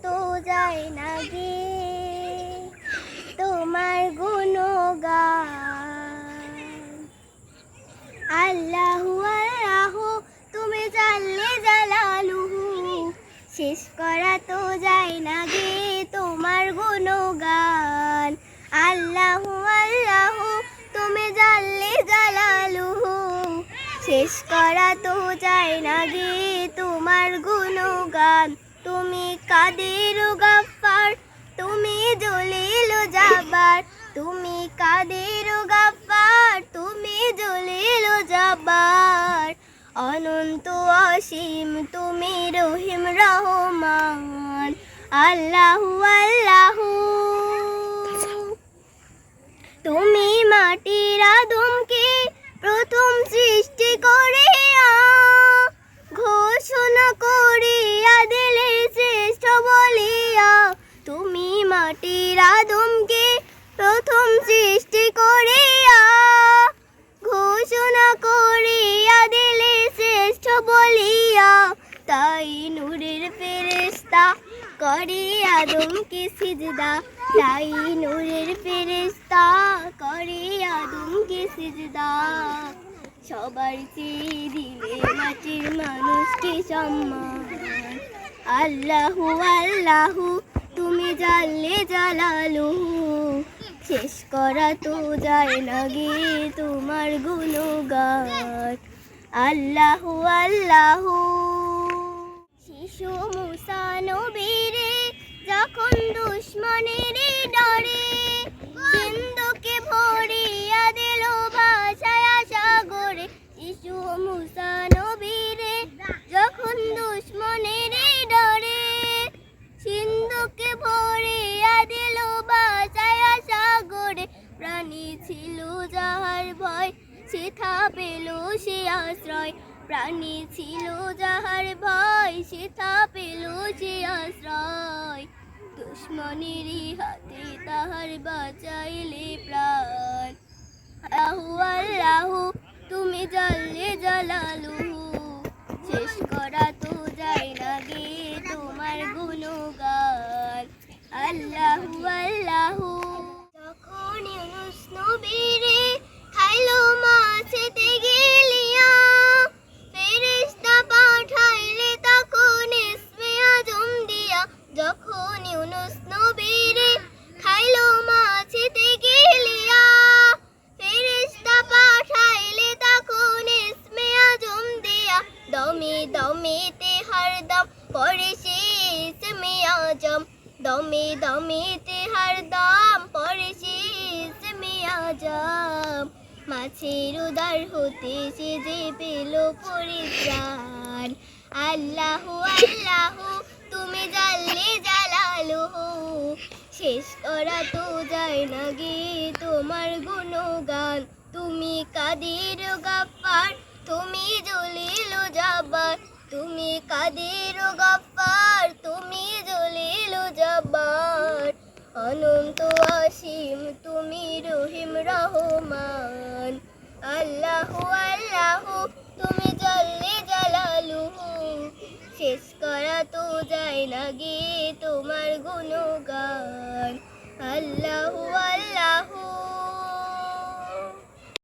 তো যায় না গে তোমার গুণগান। আল্লাহু আল্লাহু তুমি জানলে জালালুহু, শেষ করা তো যায় না গে তোমার গুণগান। আল্লাহু আল্লাহু তুমি জানলে জালালুহু, শেষ করা তো যায় না গে তোমার গুণগান। তুমি কাদের গাফফার, তুমি জলিল জাব্বার, তুমি কাদের গাফফার, তুমি জলিল জাব্বার। অনন্ত অসীম তুমি রহিম রহমান। আল্লাহু আল্লাহু তুমি মাটির আদমকে প্রথম সৃষ্টি করিয়া ঘোষণা করিয়া দিলে শ্রেষ্ঠ বলিয়া। তুমি মাটির আদমকে প্রথম সৃষ্টি করিয়া ঘোষণা করিয়া দিলে শ্রেষ্ঠ বলিয়া। তাই নূরের ফেরেশতা করে আদমকে সিজদা, তাই নূরের ফেরেশতা করে আদমকে সিজদা। সবার চেয়ে দিলে মাটির মানুষকে সম্মান। আল্লাহু আল্লাহু তুমি জানলে জালালুহু, শেষ করা তো যায় না গে তোমার গুণগান। আল্লাহু আল্লাহু শিশু মুসা নবীরে যখন দুশ্মনের ডরে সিন্ধুকে ভরিয়া দিল ভাষায় সাগরে। শিশু মুসা নবীরে যখন দুশ্মনের ডরে সিন্ধুকে ভরিয়া দিল ভাষায় সাগরে। প্রাণী ছিল যাহার ভয় সেথা পেল সে আশ্রয়, প্রাণী ছিল যাহার ভয় সেথা পেল সে আশ্রয়। দুশ্মনেরই হাতে তাহার বাঁচাইলে প্রাণ। আল্লাহু আল্লাহু তুমি জানলে জালালুহু, শেষ করা তো যায় না গে তোমার গুণগান। আল্লাহু আল্লাহু যখন ইউনুস নবীরে খাইলো মাছেতে গেলিয়া ফেরেশতা পাঠাইলে তখন ইসমে আজম দিয়া। যখন ইউনুস নবীরে খাইলো মাছেতে গেলিয়া ফেরেশতা পাঠাইলে তখন ইসমে আজম দিয়া। দমে দমেতে হরদম পড়ে সে ইসমে আজম, দমে দমেতে হরদম পড়ে সে ইসমে আজম। মাছের উদর হতে সে যে পেল পরিত্রাণ। আল্লাহু আল্লাহু তুমি জানলে জালালুহু, শেষ করা তো যায় না গে তোমার গুণগান। তুমি কাদের গাফফার, তুমি জলিল জাব্বার, তুমি কাদের গাফফার, তুমি জলিল জাব্বার। অনন্ত অসীম তুমি রহিম রহমান। আল্লাহু আল্লাহু তুমি জানলে জালালুহু, শেষ করা তো যায় না গে তোমার গুণগান। আল্লাহু আল্লাহু